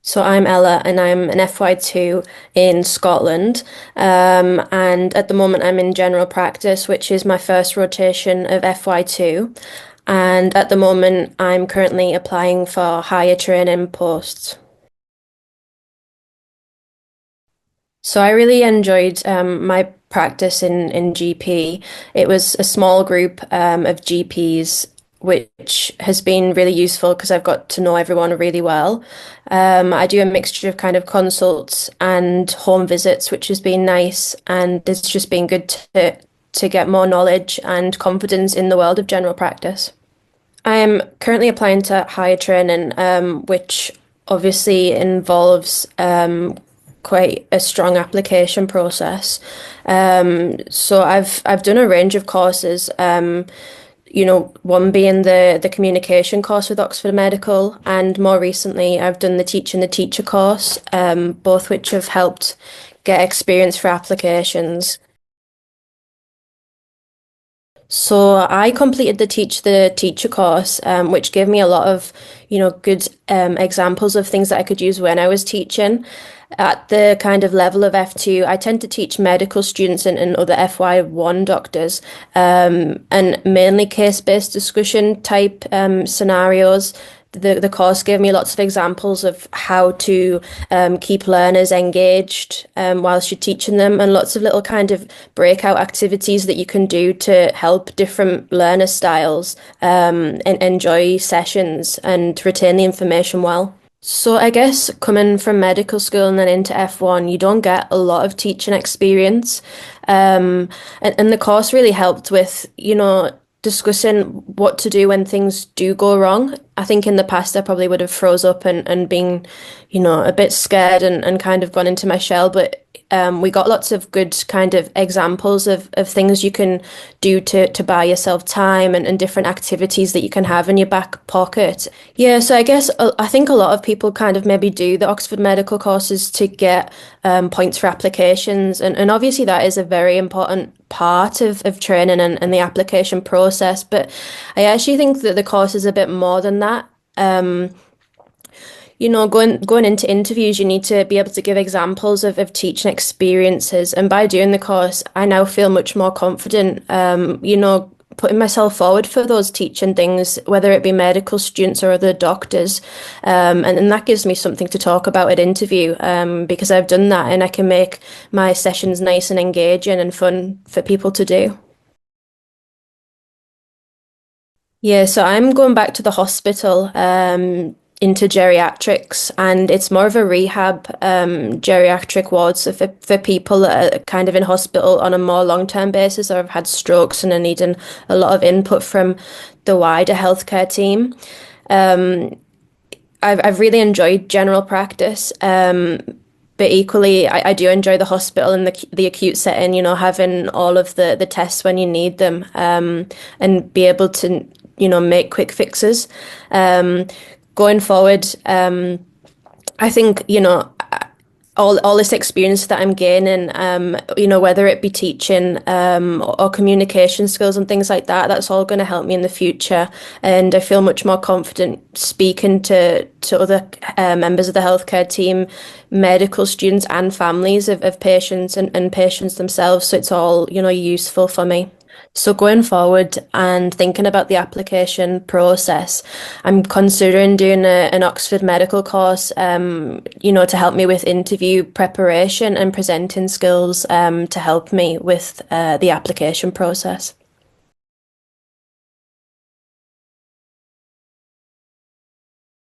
So I'm Ella and I'm an FY2 in Scotland. And at the moment I'm in general practice, which is my first rotation of FY2. And at the moment I'm currently applying for higher training posts. So I really enjoyed my practice in GP. It was a small group of GPs, which has been really useful because I've got to know everyone really well. I do a mixture of kind of consults and home visits, which has been nice, and it's just been good to get more knowledge and confidence in the world of general practice. I'm currently applying to higher training, which obviously involves quite a strong application process. So I've done a range of courses. One being the communication course with Oxford Medical, and more recently I've done the teaching the teacher course, both which have helped get experience for applications. So I completed the Teach the Teacher course, which gave me a lot of, good examples of things that I could use when I was teaching. At the kind of level of F2, I tend to teach medical students and other FY1 doctors, and mainly case-based discussion type scenarios. The course gave me lots of examples of how to keep learners engaged whilst you're teaching them, and lots of little kind of breakout activities that you can do to help different learner styles and enjoy sessions and retain the information well. So I guess coming from medical school and then into F1, you don't get a lot of teaching experience. And the course really helped with, discussing what to do when things do go wrong. I think in the past I probably would have froze up and been, a bit scared and kind of gone into my shell, but we got lots of good kind of examples of things you can do to buy yourself time and different activities that you can have in your back pocket. Yeah, so I guess I think a lot of people kind of maybe do the Oxford medical courses to get points for applications. And obviously that is a very important part of training and the application process. But I actually think that the course is a bit more than that. Um, going into interviews, you need to be able to give examples of teaching experiences. And by doing the course, I now feel much more confident, putting myself forward for those teaching things, whether it be medical students or other doctors. And that gives me something to talk about at interview, because I've done that and I can make my sessions nice and engaging and fun for people to do. Yeah, so I'm going back to the hospital, into geriatrics, and it's more of a rehab geriatric ward. So for people that are kind of in hospital on a more long-term basis or have had strokes and are needing a lot of input from the wider healthcare team. Um, I've really enjoyed general practice. But equally, I do enjoy the hospital and the acute setting, having all of the tests when you need them, and be able to, make quick fixes. Going forward, I think, all this experience that I'm gaining, whether it be teaching or communication skills and things like that, that's all going to help me in the future. And I feel much more confident speaking to other members of the healthcare team, medical students and families of patients and patients themselves. So it's all, useful for me. So going forward and thinking about the application process, I'm considering doing an Oxford medical course, to help me with interview preparation and presenting skills, to help me with the application process.